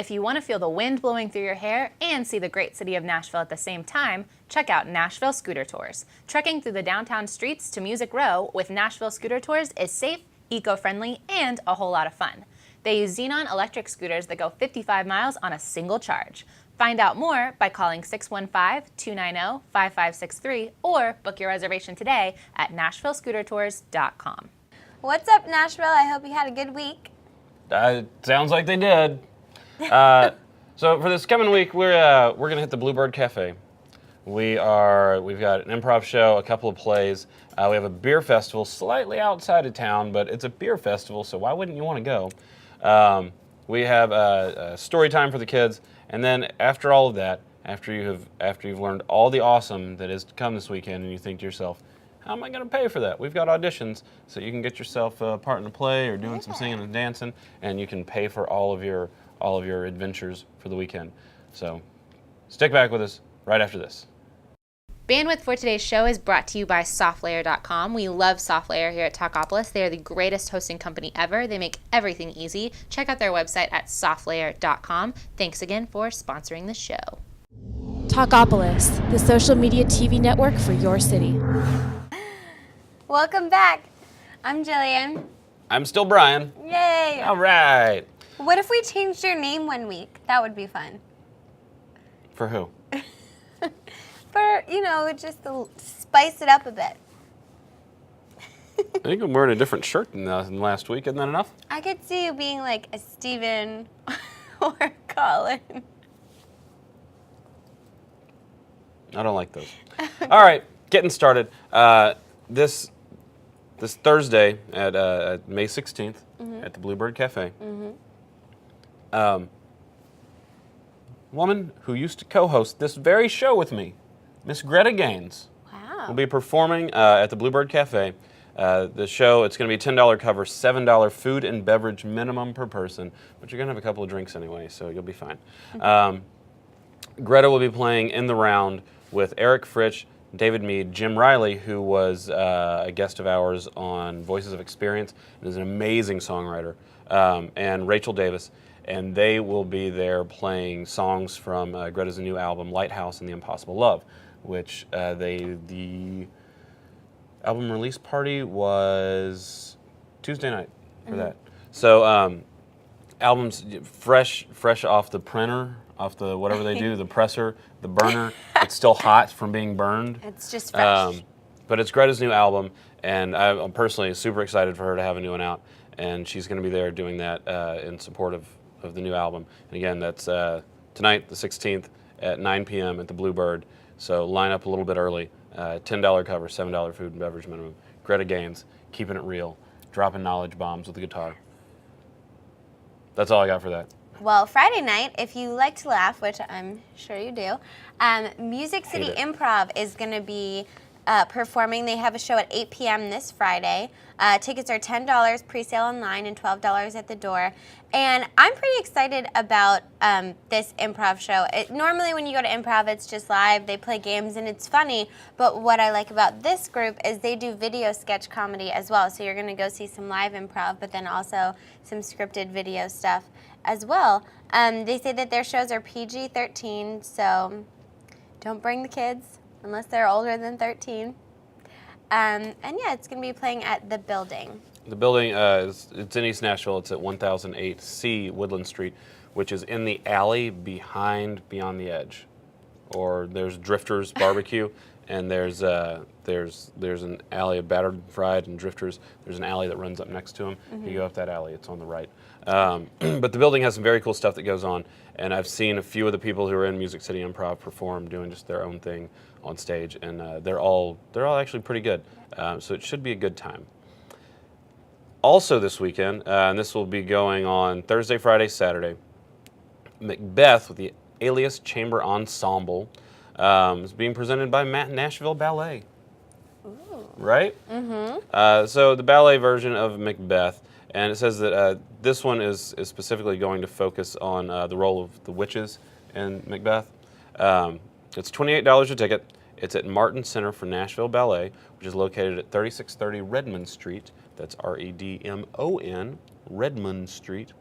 If you want to feel the wind blowing through your hair and see the great city of Nashville at the same time, check out Nashville Scooter Tours. Trekking through the downtown streets to Music Row with Nashville Scooter Tours is safe, eco-friendly, and a whole lot of fun. They use Xenon electric scooters that go 55 miles on a single charge. Find out more by calling 615-290-5563 or book your reservation today at NashvilleScooterTours.com. What's up, Nashville? I hope you had a good week. Sounds like they did. So for this coming week, we're gonna hit the Bluebird Cafe. We've got an improv show, a couple of plays. We have a beer festival slightly outside of town, but it's a beer festival, so why wouldn't you want to go? We have a story time for the kids, and then after all of that, after you've learned all the awesome that is to come this weekend, and you think to yourself, how am I going to pay for that? We've got auditions, so you can get yourself a part in a play or doing some singing and dancing, and you can pay for all of your adventures for the weekend. So stick back with us right after this. Bandwidth for today's show is brought to you by SoftLayer.com. We love SoftLayer here at Talkapolis. They are the greatest hosting company ever. They make everything easy. Check out their website at SoftLayer.com. Thanks again for sponsoring the show. Talkapolis, the social media TV network for your city. Welcome back. I'm Jillian. I'm still Brian. Yay! All right. What if we changed your name one week? That would be fun. For who? For, just to spice it up a bit. I think I'm wearing a different shirt than last week. Isn't that enough? I could see you being like a Steven or a Colin. I don't like those. All right, getting started. This Thursday at May 16th at the Bluebird Cafe, woman who used to co-host this very show with me, Miss Greta Gaines, will be performing at the Bluebird Cafe. The show, it's going to be a $10 cover, $7 food and beverage minimum per person, but you're going to have a couple of drinks anyway, so you'll be fine. Greta will be playing in the round with Eric Fritsch, David Mead, Jim Riley, who was a guest of ours on Voices of Experience and is an amazing songwriter, and Rachel Davis. And they will be there playing songs from Greta's new album, Lighthouse and the Impossible Love, which the album release party was Tuesday night for that. So album's fresh off the printer, off the whatever they do, the presser, the burner. It's still hot from being burned. It's just fresh. But it's Greta's new album, and I'm personally super excited for her to have a new one out. And she's going to be there doing that in support of the new album. And again, that's tonight, the 16th, at 9 p.m. at the Bluebird. So line up a little bit early. $10 cover, $7 food and beverage minimum. Greta Gaines, keeping it real, dropping knowledge bombs with the guitar. That's all I got for that. Well, Friday night, if you like to laugh, which I'm sure you do, Music City Improv is going to be performing. They have a show at 8 p.m. this Friday. Tickets are $10 pre-sale online and $12 at the door. And I'm pretty excited about this improv show. Normally when you go to improv, it's just live. They play games and it's funny. But what I like about this group is they do video sketch comedy as well. So you're going to go see some live improv, but then also some scripted video stuff as well. They say that their shows are PG-13, so don't bring the kids unless they're older than 13. And yeah, it's going to be playing at the building. The building, it's in East Nashville. It's at 1008 C Woodland Street, which is in the alley behind Beyond the Edge. Or there's Drifters Barbecue, and there's an alley of Battered Fried and Drifters. There's an alley that runs up next to them. You go up that alley, it's on the right. But the building has some very cool stuff that goes on, and I've seen a few of the people who are in Music City Improv perform doing just their own thing on stage, and they're all actually pretty good. So it should be a good time. Also this weekend, and this will be going on Thursday, Friday, Saturday, Macbeth with the Alias Chamber Ensemble is being presented by Nashville Ballet. Ooh. Right? Mm-hmm. So the ballet version of Macbeth, and it says that this one is specifically going to focus on the role of the witches in Macbeth. It's $28 a ticket. It's at Martin Center for Nashville Ballet, which is located at 3630 Redmond Street. That's Redmon, Redmond Street.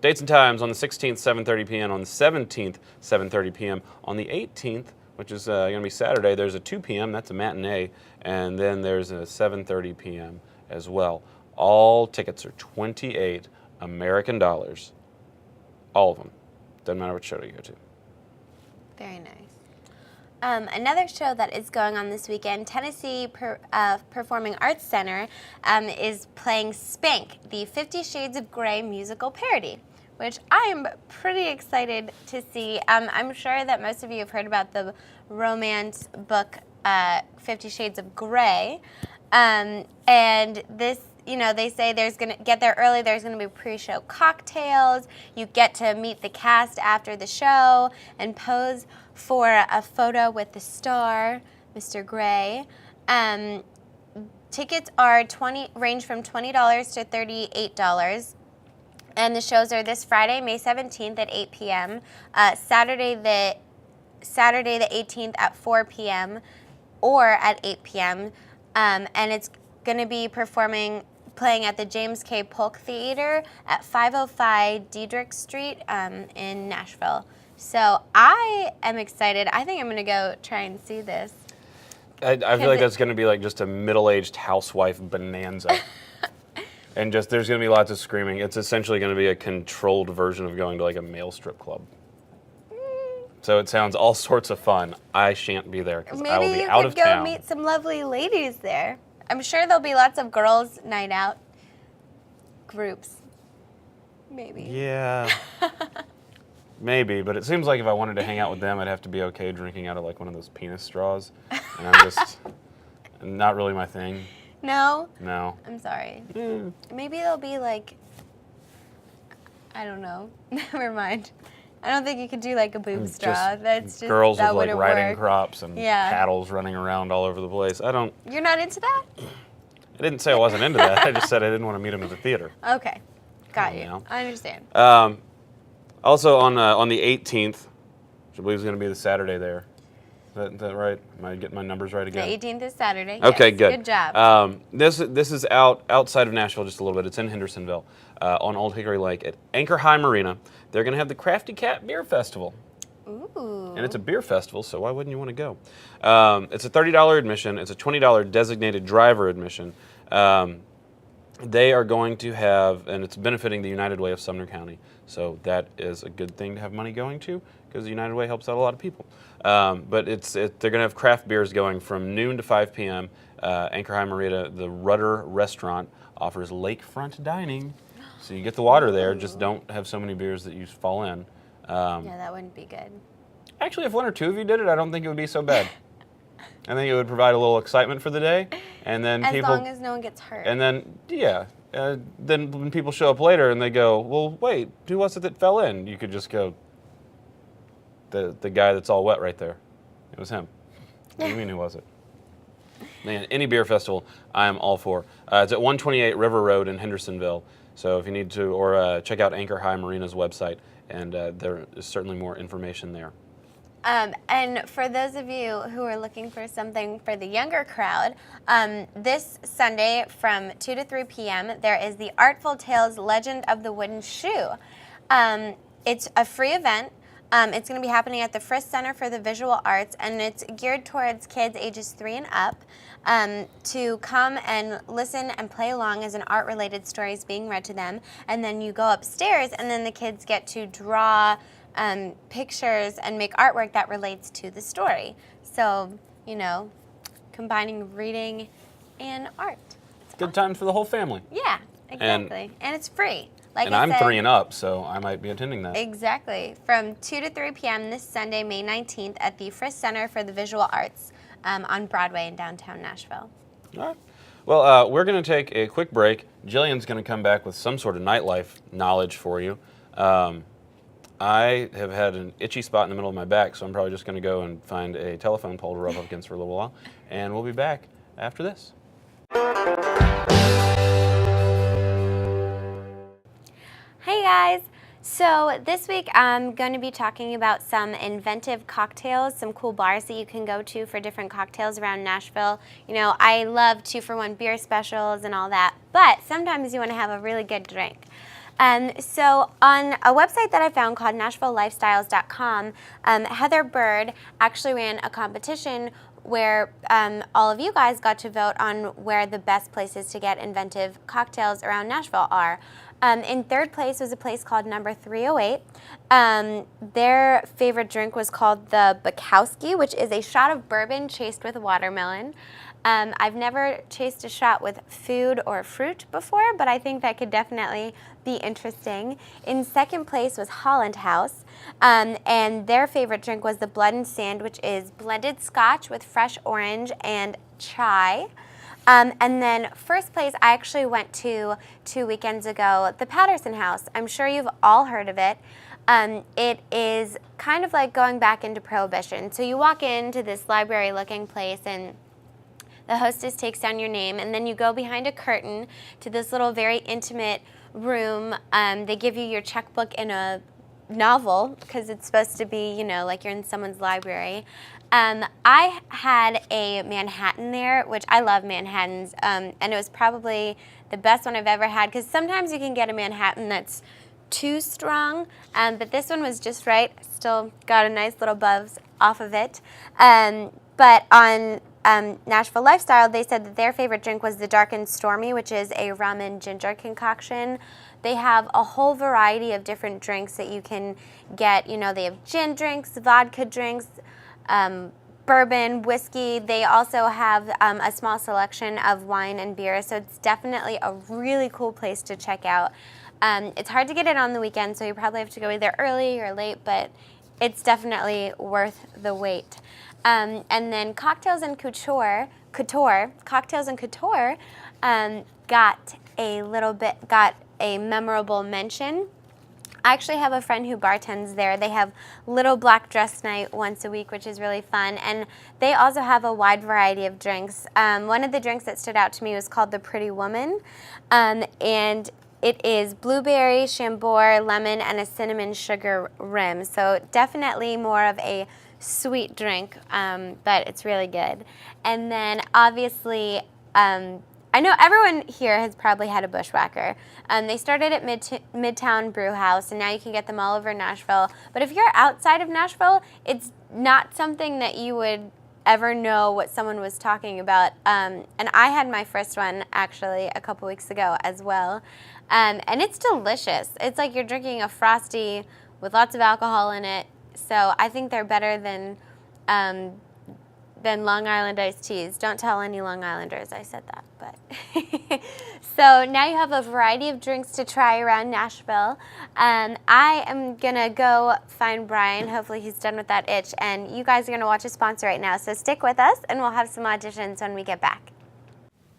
Dates and times on the 16th, 7:30 p.m. On the 17th, 7:30 p.m. On the 18th, which is going to be Saturday, there's a 2 p.m. That's a matinee. And then there's a 7:30 p.m. as well. All tickets are 28 American dollars. All of them. Doesn't matter what show you go to. Very nice. Another show that is going on this weekend, Tennessee Performing Arts Center is playing Spank, the 50 Shades of Grey musical parody, which I am pretty excited to see. I'm sure that most of you have heard about the romance book 50 Shades of Grey, and this, you know, they say there's going to get there early. There's going to be pre-show cocktails. You get to meet the cast after the show and pose for a photo with the star, Mr. Grey. Tickets are range from $20 to $38. And the shows are this Friday, May 17th at 8 p.m., Saturday the 18th at 4 p.m. or at 8 p.m. And it's going to be playing at the James K. Polk Theater at 505 Diedrich Street in Nashville. So I am excited. I think I'm going to go try and see this. I feel like that's going to be like just a middle-aged housewife bonanza. And just there's going to be lots of screaming. It's essentially going to be a controlled version of going to like a male strip club. So it sounds all sorts of fun. I shan't be there because I will be out of town. Maybe you could go meet some lovely ladies there. I'm sure there'll be lots of girls' night out groups. Maybe. Yeah. Maybe, but it seems like if I wanted to hang out with them, I'd have to be okay drinking out of like one of those penis straws. And I'm just not really my thing. No? No. I'm sorry. Maybe they'll be like, I don't know. Never mind. I don't think you could do like a boob straw. That's just girls that with like wouldn't riding work. crops and paddles running around all over the place. You're not into that? I didn't say I wasn't into that. I just said I didn't want to meet them at the theater. Okay. Got you. know. I understand. Also on the 18th, which I believe is going to be the Saturday there. Is that right? Am I getting my numbers right again? The 18th is Saturday. Okay, yes. good. Good job. This is outside of Nashville just a little bit. It's in Hendersonville on Old Hickory Lake at Anchor High Marina. They're going to have the Crafty Cat Beer Festival. Ooh. And it's a beer festival, so why wouldn't you want to go? It's a $30 admission. It's a $20 designated driver admission. They are going to have, and it's benefiting the United Way of Sumner County. So that is a good thing to have money going to because the United Way helps out a lot of people. But they're going to have craft beers going from noon to 5 p.m. Anchor High Marina, the Rudder Restaurant, offers lakefront dining. So you get the water there, just don't have so many beers that you fall in. Yeah, that wouldn't be good. Actually, if one or two of you did it, I don't think it would be so bad. I think it would provide a little excitement for the day, and then As long as no one gets hurt. And then, then when people show up later and they go, well, wait, who was it that fell in? You could just go, the guy that's all wet right there. It was him. What do you mean, who was it? Man, any beer festival, I am all for. It's at 128 River Road in Hendersonville. So if you need to, or check out Anchor High Marina's website, and there is certainly more information there. And for those of you who are looking for something for the younger crowd, this Sunday from 2 to 3 p.m., there is the Artful Tales Legend of the Wooden Shoe. It's a free event. It's going to be happening at the Frisk Center for the Visual Arts, and it's geared towards kids ages 3 and up to come and listen and play along as an art-related story is being read to them. And then you go upstairs, and then the kids get to draw pictures and make artwork that relates to the story. So, combining reading and art. It's Good times for the whole family. Yeah, exactly. And it's free. And I'm 3 and up, so I might be attending that. Exactly. From 2 to 3 p.m. this Sunday, May 19th at the Frisk Center for the Visual Arts on Broadway in downtown Nashville. All right. Well, we're going to take a quick break. Jillian's going to come back with some sort of nightlife knowledge for you. I have had an itchy spot in the middle of my back, so I'm probably just going to go and find a telephone pole to rub up against for a little while. And we'll be back after this. Hey guys! So this week I'm going to be talking about some inventive cocktails, some cool bars that you can go to for different cocktails around Nashville. I love 2-for-1 beer specials and all that, but sometimes you want to have a really good drink. So on a website that I found called NashvilleLifestyles.com, Heather Bird actually ran a competition where all of you guys got to vote on where the best places to get inventive cocktails around Nashville are. In third place was a place called Number 308. Their favorite drink was called the Bukowski, which is a shot of bourbon chased with watermelon. I've never chased a shot with food or fruit before, but I think that could definitely be interesting. In second place was Holland House, and their favorite drink was the Blood and Sand, which is blended scotch with fresh orange and chai. And then first place I actually went to 2 weekends ago, the Patterson House. I'm sure you've all heard of it. It is kind of like going back into Prohibition. So you walk into this library-looking place, and the hostess takes down your name, and then you go behind a curtain to this little very intimate room. They give you your checkbook in a novel because it's supposed to be, you know, like you're in someone's library. I had a Manhattan there, which I love Manhattans, and it was probably the best one I've ever had because sometimes you can get a Manhattan that's too strong, but this one was just right. Still got a nice little buzz off of it. But on Nashville Lifestyle, they said that their favorite drink was the Dark and Stormy, which is a rum and ginger concoction. They have a whole variety of different drinks that you can get. You know, they have gin drinks, vodka drinks, bourbon, whiskey. They also have a small selection of wine and beer, so it's definitely a really cool place to check out. It's hard to get it on the weekend, so you probably have to go either early or late, but it's definitely worth the wait. And then Cocktails and Couture, got a memorable mention. I actually have a friend who bartends there. They have Little Black Dress Night once a week, which is really fun. And they also have a wide variety of drinks. One of the drinks that stood out to me was called the Pretty Woman. And it is blueberry, chambord, lemon, and a cinnamon sugar rim. So definitely more of a sweet drink, but it's really good. And then obviously, I know everyone here has probably had a Bushwhacker. They started at Midtown Brew House, and now you can get them all over Nashville. But if you're outside of Nashville, it's not something that you would ever know what someone was talking about. And I had my first one actually a couple weeks ago as well. And it's delicious. It's like you're drinking a Frosty with lots of alcohol in it. So I think they're better than Long Island iced teas. Don't tell any Long Islanders I said that. But so now you have a variety of drinks to try around Nashville. I am going to go find Brian. Hopefully he's done with that itch. And you guys are going to watch a sponsor right now. So stick with us, and we'll have some auditions when we get back.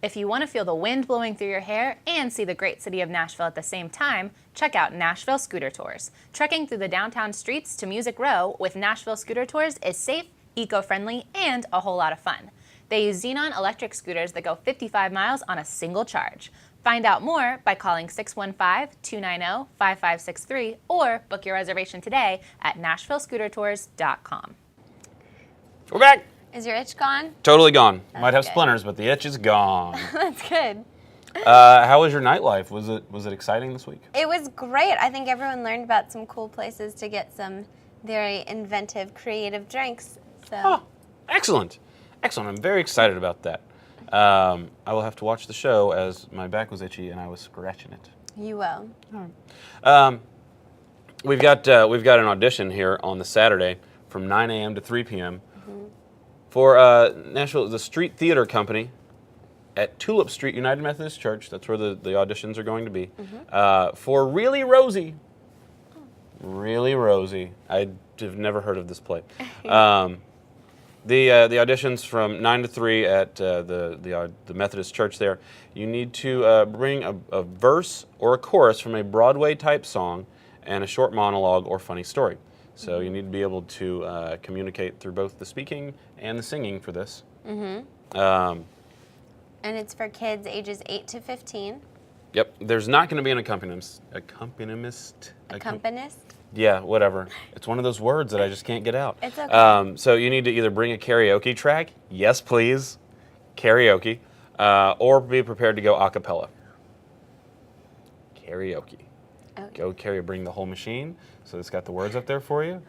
If you want to feel the wind blowing through your hair and see the great city of Nashville at the same time, check out Nashville Scooter Tours. Trekking through the downtown streets to Music Row with Nashville Scooter Tours is safe, eco-friendly, and a whole lot of fun. They use Xenon electric scooters that go 55 miles on a single charge. Find out more by calling 615-290-5563 or book your reservation today at NashvilleScooterTours.com. We're back. Is your itch gone? Totally gone. Might have good. splinters, but the itch is gone. That's good. How was your nightlife? Was it exciting this week? It was great. I think everyone learned about some cool places to get some very inventive, creative drinks. So. Oh, excellent. Excellent. I'm very excited about that. I will have to watch the show as my back was itchy and I was scratching it. You will. We've got an audition here on the Saturday from 9 a.m. to 3 p.m. For Nashville, the Street Theater Company at Tulip Street United Methodist Church. That's where the auditions are going to be. For Really Rosie. Really Rosie. I have never heard of this play. The auditions from 9 to 3 at the Methodist Church there. You need to bring a verse or a chorus from a Broadway-type song and a short monologue or funny story. So you need to be able to communicate through both the speaking and the singing for this. And it's for kids ages 8 to 15. Yep. There's not going to be an accompanist. Accompanist? Yeah, whatever. It's one of those words that I just can't get out. It's okay. So you need to either bring a karaoke track, yes please, karaoke, or be prepared to go a cappella. Karaoke. Go bring the whole machine. So it's got the words up there for you.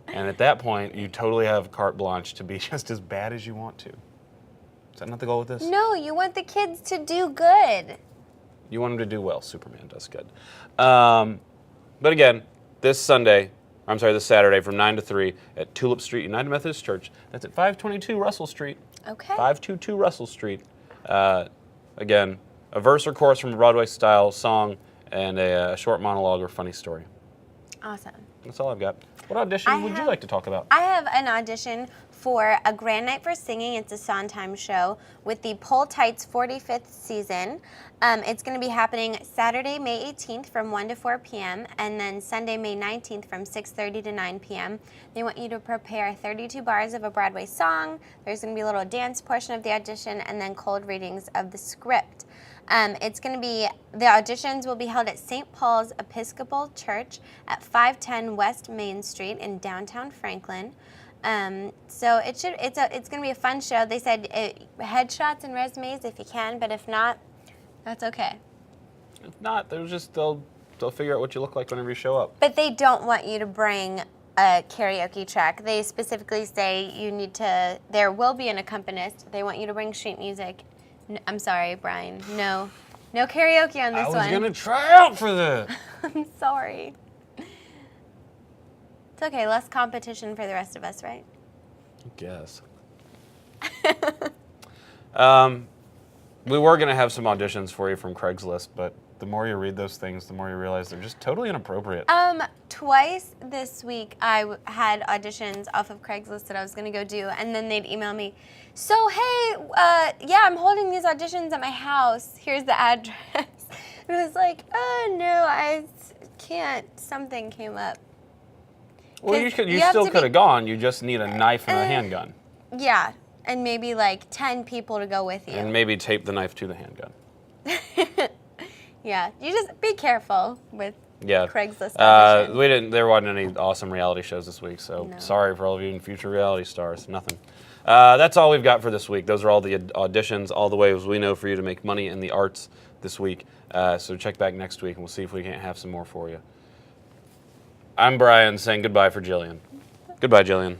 And at that point, you totally have carte blanche to be just as bad as you want to. Is that not the goal with this? No, you want the kids to do good. You want them to do well. Superman does good. But again, this Saturday from 9 to 3 at Tulip Street United Methodist Church. That's at 522 Russell Street. Okay. 522 Russell Street. Again, a verse or chorus from a Broadway-style song and a short monologue or funny story. Awesome. That's all I've got. What audition would you like to talk about? I have an audition for a Grand Night for Singing. It's a Sondheim show with the Pull Tights 45th season. It's going to be happening Saturday, May 18th from 1 to 4 p.m. and then Sunday, May 19th from 6:30 to 9 p.m. They want you to prepare 32 bars of a Broadway song. There's going to be a little dance portion of the audition and then cold readings of the script. It's going to be, the auditions will be held at St. Paul's Episcopal Church at 510 West Main Street in downtown Franklin. So it's going to be a fun show. They said headshots and resumes if you can, but if not, that's okay. If not, they'll figure out what you look like whenever you show up. But they don't want you to bring a karaoke track. They specifically say there will be an accompanist. They want you to bring sheet music. I'm sorry, Brian. No karaoke on this one. I was gonna try out for this. I'm sorry. It's okay. Less competition for the rest of us, right? I guess. We were gonna have some auditions for you from Craigslist, but the more you read those things, the more you realize they're just totally inappropriate. Twice this week, I had auditions off of Craigslist that I was gonna go do, and then they'd email me, so hey, yeah, I'm holding these auditions at my house. Here's the address. And I was like, oh no, I can't. Something came up. Well, you still could have gone. You just need a knife and a handgun. Yeah, and maybe like 10 people to go with you. And maybe tape the knife to the handgun. Yeah, you just be careful with Yeah. Craigslist auditions. There wasn't any awesome reality shows this week, so No. sorry for all of you in future reality stars. Nothing. That's all we've got for this week. Those are all the auditions, all the ways we know for you to make money in the arts this week. So check back next week, and we'll see if we can't have some more for you. I'm Brian saying goodbye for Jillian. Goodbye, Jillian.